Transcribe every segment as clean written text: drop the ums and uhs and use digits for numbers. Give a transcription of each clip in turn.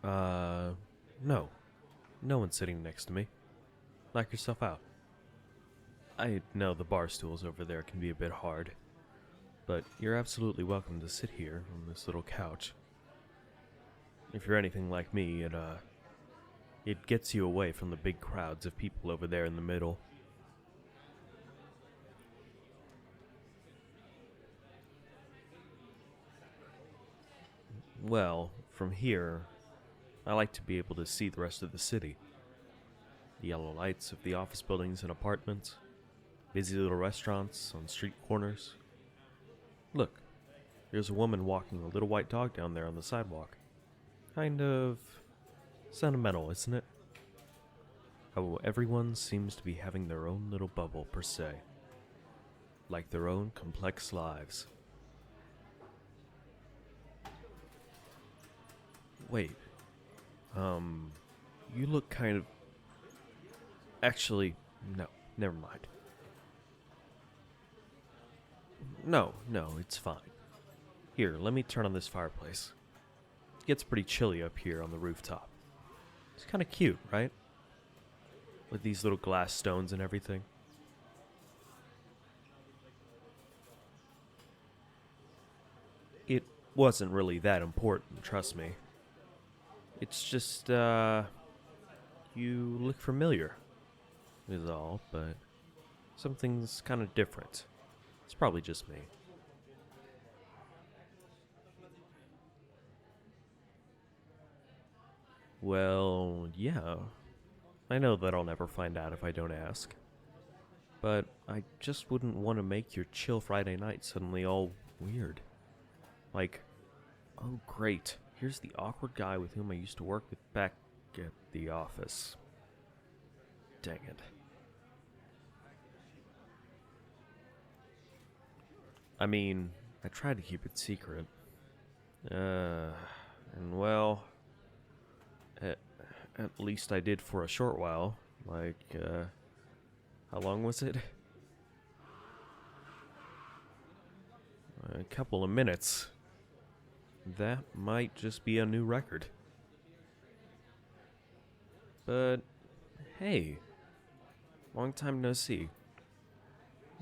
No. No one's sitting next to me. Knock yourself out. I know the bar stools over there can be a bit hard, but you're absolutely welcome to sit here on this little couch. If you're anything like me, it gets you away from the big crowds of people over there in the middle. Well, from here, I like to be able to see the rest of the city. The yellow lights of the office buildings and apartments, busy little restaurants on street corners. Look, there's a woman walking a little white dog down there on the sidewalk. Kind of sentimental, isn't it? How everyone seems to be having their own little bubble, per se. Like their own complex lives. Wait. You look kind of... Actually, no, never mind. No, it's fine. Here, let me turn on this fireplace. It gets pretty chilly up here on the rooftop. It's kind of cute, right? With these little glass stones and everything. It wasn't really that important, trust me. It's just, you look familiar, is all, but something's kind of different. It's probably just me. Well, yeah. I know that I'll never find out if I don't ask. But I just wouldn't want to make your chill Friday night suddenly all weird. Like, oh great, here's the awkward guy with whom I used to work with back at the office. Dang it. I mean, I tried to keep it secret. And well, at least I did for a short while. Like, how long was it? A couple of minutes. That might just be a new record. But, hey, long time no see.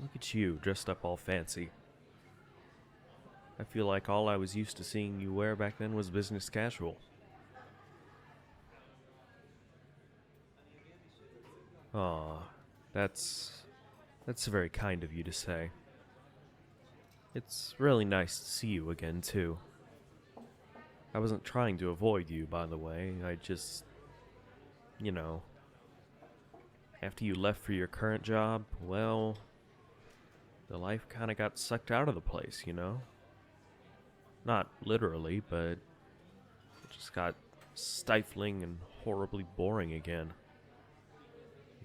Look at you, dressed up all fancy. I feel like all I was used to seeing you wear back then was business casual. Aw, that's very kind of you to say. It's really nice to see you again, too. I wasn't trying to avoid you, by the way. I just, you know, after you left for your current job, well, the life kind of got sucked out of the place, you know? Not literally, but it just got stifling and horribly boring again.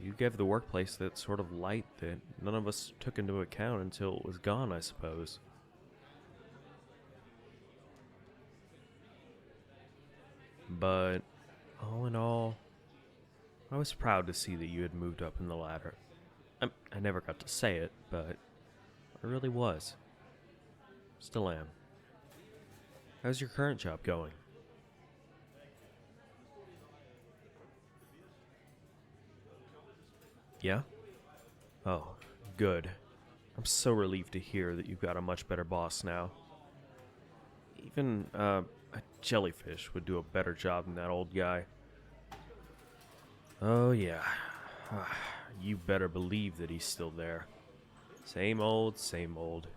You gave the workplace that sort of light that none of us took into account until it was gone, I suppose. But, all in all, I was proud to see that you had moved up in the ladder. I never got to say it, but I really was. Still am. How's your current job going? Yeah? Oh, good. I'm so relieved to hear that you've got a much better boss now. Even, a jellyfish would do a better job than that old guy. Oh, yeah. You better believe that he's still there. Same old, same old.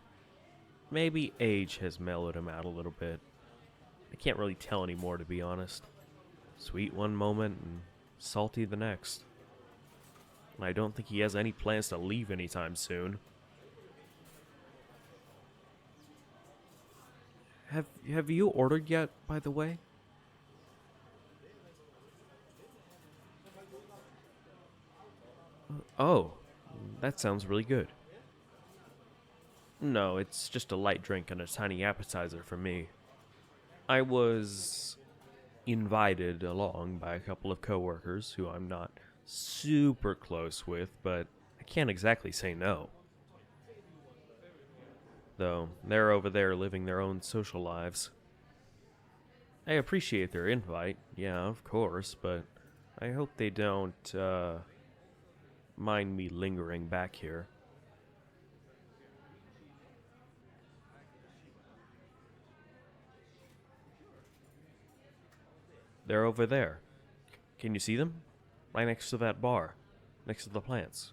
Maybe age has mellowed him out a little bit. I can't really tell anymore, to be honest. Sweet one moment and salty the next. I don't think he has any plans to leave anytime soon. Have you ordered yet, by the way? Oh, that sounds really good. No, it's just a light drink and a tiny appetizer for me. I was invited along by a couple of coworkers who I'm not super close with, but I can't exactly say no. Though, they're over there living their own social lives. I appreciate their invite, yeah, of course, but I hope they don't, mind me lingering back here. They're over there. Can you see them? Right next to that bar. Next to the plants.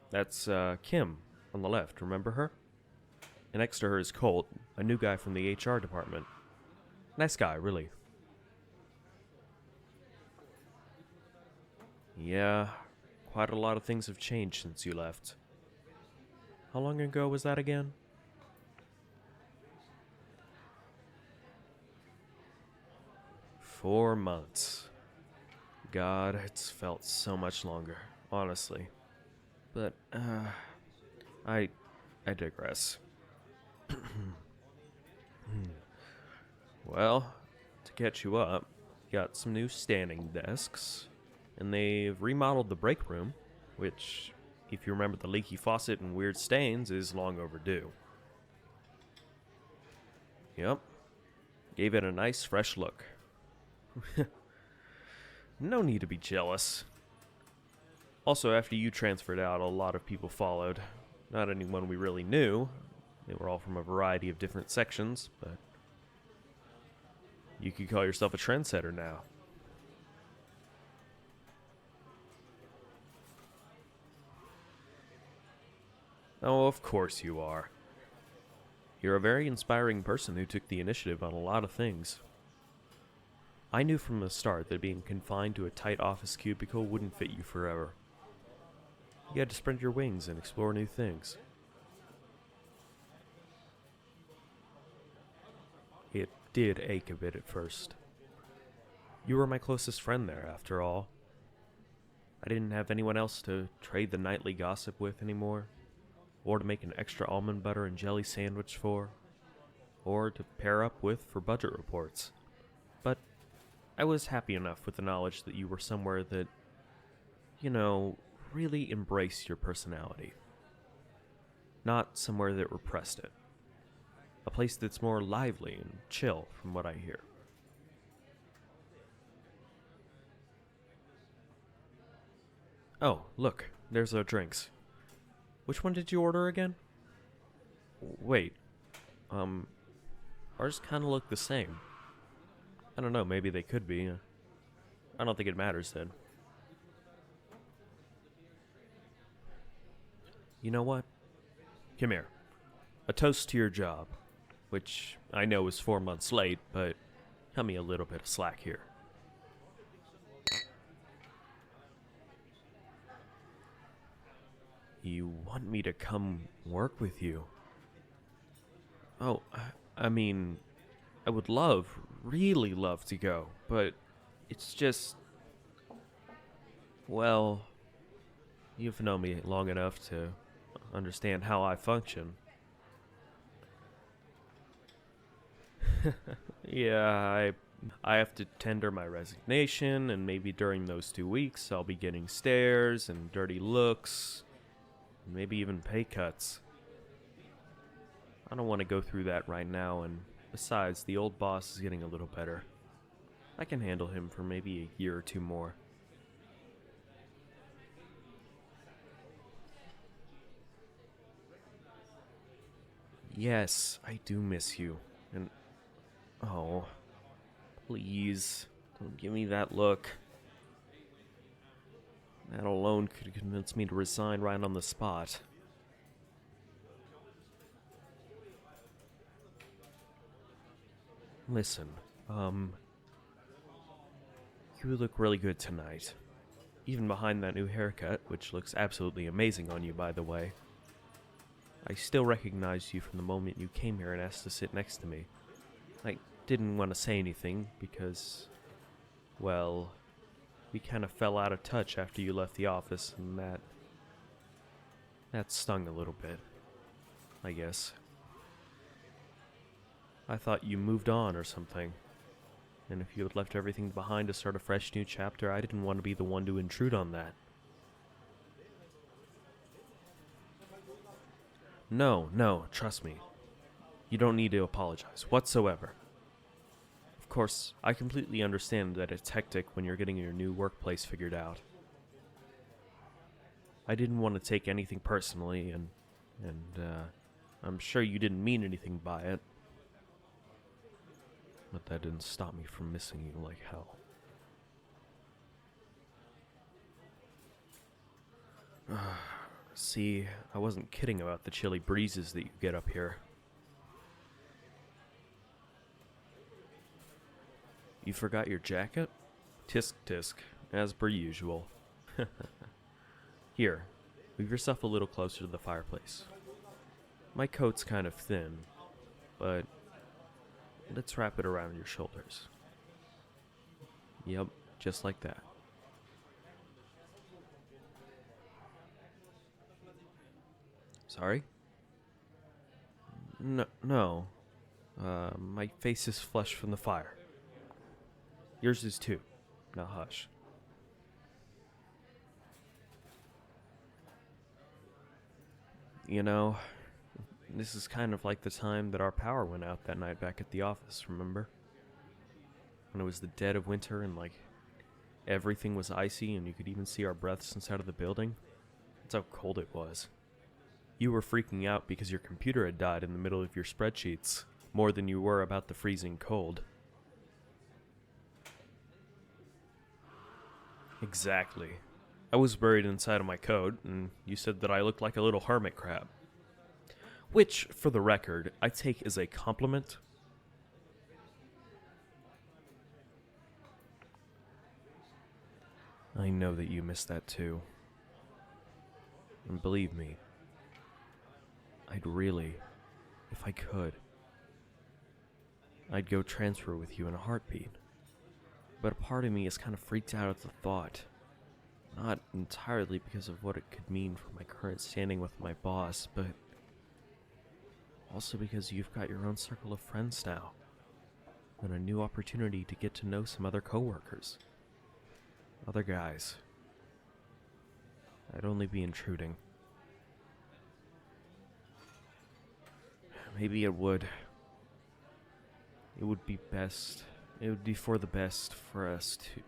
That's, Kim, on the left, remember her? And next to her is Colt, a new guy from the HR department. Nice guy, really. Yeah, quite a lot of things have changed since you left. How long ago was that again? "4 months. God, it's felt so much longer, honestly. But, I digress. Well, to catch you up, got some new standing desks, and they've remodeled the break room, which, if you remember the leaky faucet and weird stains, is long overdue. Yep, gave it a nice fresh look. No need to be jealous. Also, after you transferred out, a lot of people followed. Not anyone we really knew. They were all from a variety of different sections, but you could call yourself a trendsetter now. Oh, of course you are. You're a very inspiring person who took the initiative on a lot of things. I knew from the start that being confined to a tight office cubicle wouldn't fit you forever. You had to spread your wings and explore new things. It did ache a bit at first. You were my closest friend there, after all. I didn't have anyone else to trade the nightly gossip with anymore, or to make an extra almond butter and jelly sandwich for, or to pair up with for budget reports. But I was happy enough with the knowledge that you were somewhere that, really embraced your personality. Not somewhere that repressed it. A place that's more lively and chill, from what I hear. Oh, look, there's our drinks. Which one did you order again? Wait, ours kind of look the same. I don't know, maybe they could be. I don't think it matters then. You know what? Come here. A toast to your job, which I know is 4 months late, but cut me a little bit of slack here. You want me to come work with you? Oh, I mean, I would really love to go, but it's just, well, you've known me long enough to understand how I function. Yeah, I have to tender my resignation, and maybe during those 2 weeks I'll be getting stares and dirty looks, and maybe even pay cuts. I don't want to go through that right now, and besides, the old boss is getting a little better. I can handle him for maybe a year or two more. Yes, I do miss you, and oh, please, don't give me that look. That alone could convince me to resign right on the spot. Listen, you look really good tonight. Even behind that new haircut, which looks absolutely amazing on you, by the way. I still recognized you from the moment you came here and asked to sit next to me. I didn't want to say anything because, well, we kind of fell out of touch after you left the office, and that stung a little bit, I guess. I thought you moved on or something, and if you had left everything behind to start a fresh new chapter, I didn't want to be the one to intrude on that. No, trust me. You don't need to apologize whatsoever. course, I completely understand that it's hectic when you're getting your new workplace figured out. I didn't want to take anything personally, and I'm sure you didn't mean anything by it. But that didn't stop me from missing you like hell. See, I wasn't kidding about the chilly breezes that you get up here. You forgot your jacket? Tisk tisk, as per usual. Here, move yourself a little closer to the fireplace. My coat's kind of thin, but let's wrap it around your shoulders. Yep, just like that. Sorry? No. My face is flushed from the fire. Yours is too. Now hush. You know, this is kind of like the time that our power went out that night back at the office, remember? When it was the dead of winter and, like, everything was icy and you could even see our breaths inside of the building? That's how cold it was. You were freaking out because your computer had died in the middle of your spreadsheets, more than you were about the freezing cold. Exactly. I was buried inside of my coat, and you said that I looked like a little hermit crab. Which, for the record, I take as a compliment. I know that you missed that too. And believe me, I'd really, if I could, I'd go transfer with you in a heartbeat. But a part of me is kind of freaked out at the thought. Not entirely because of what it could mean for my current standing with my boss, but also because you've got your own circle of friends now, and a new opportunity to get to know some other coworkers. Other guys. I'd only be intruding. Maybe it would be best. It would be for the best for us to...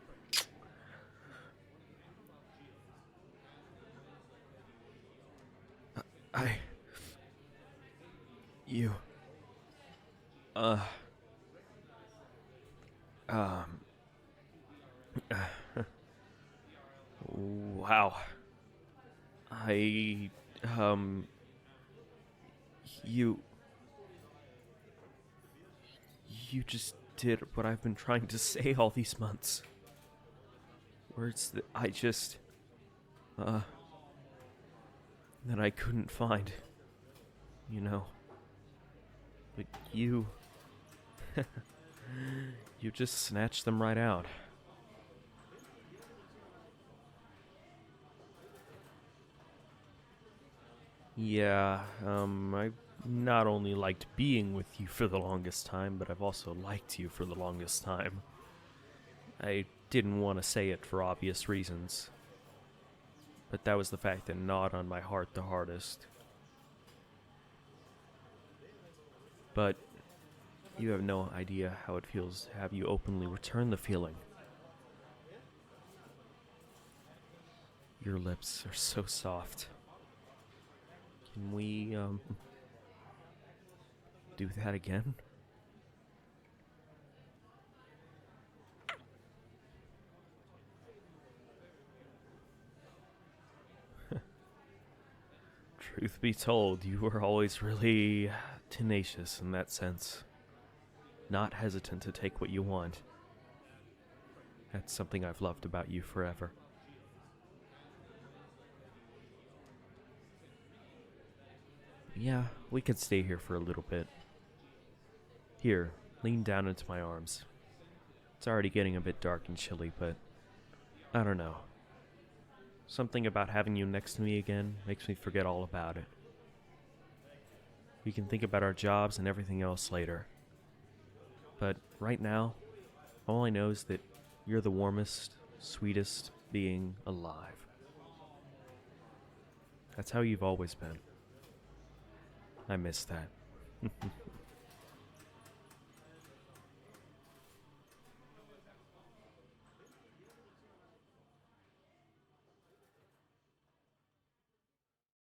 Wow. You just did what I've been trying to say all these months. Words that I just, that I couldn't find, you know. But you, you just snatched them right out. Yeah, I've not only liked being with you for the longest time, but I've also liked you for the longest time. I didn't want to say it for obvious reasons, but that was the fact that gnawed on my heart the hardest. But you have no idea how it feels to have you openly return the feeling. Your lips are so soft. Can we, do that again? Truth be told, you were always really tenacious in that sense. Not hesitant to take what you want. That's something I've loved about you forever. Yeah, we could stay here for a little bit. Here, lean down into my arms. It's already getting a bit dark and chilly, but I don't know. Something about having you next to me again makes me forget all about it. We can think about our jobs and everything else later. But right now, all I know is that you're the warmest, sweetest being alive. That's how you've always been. I miss that.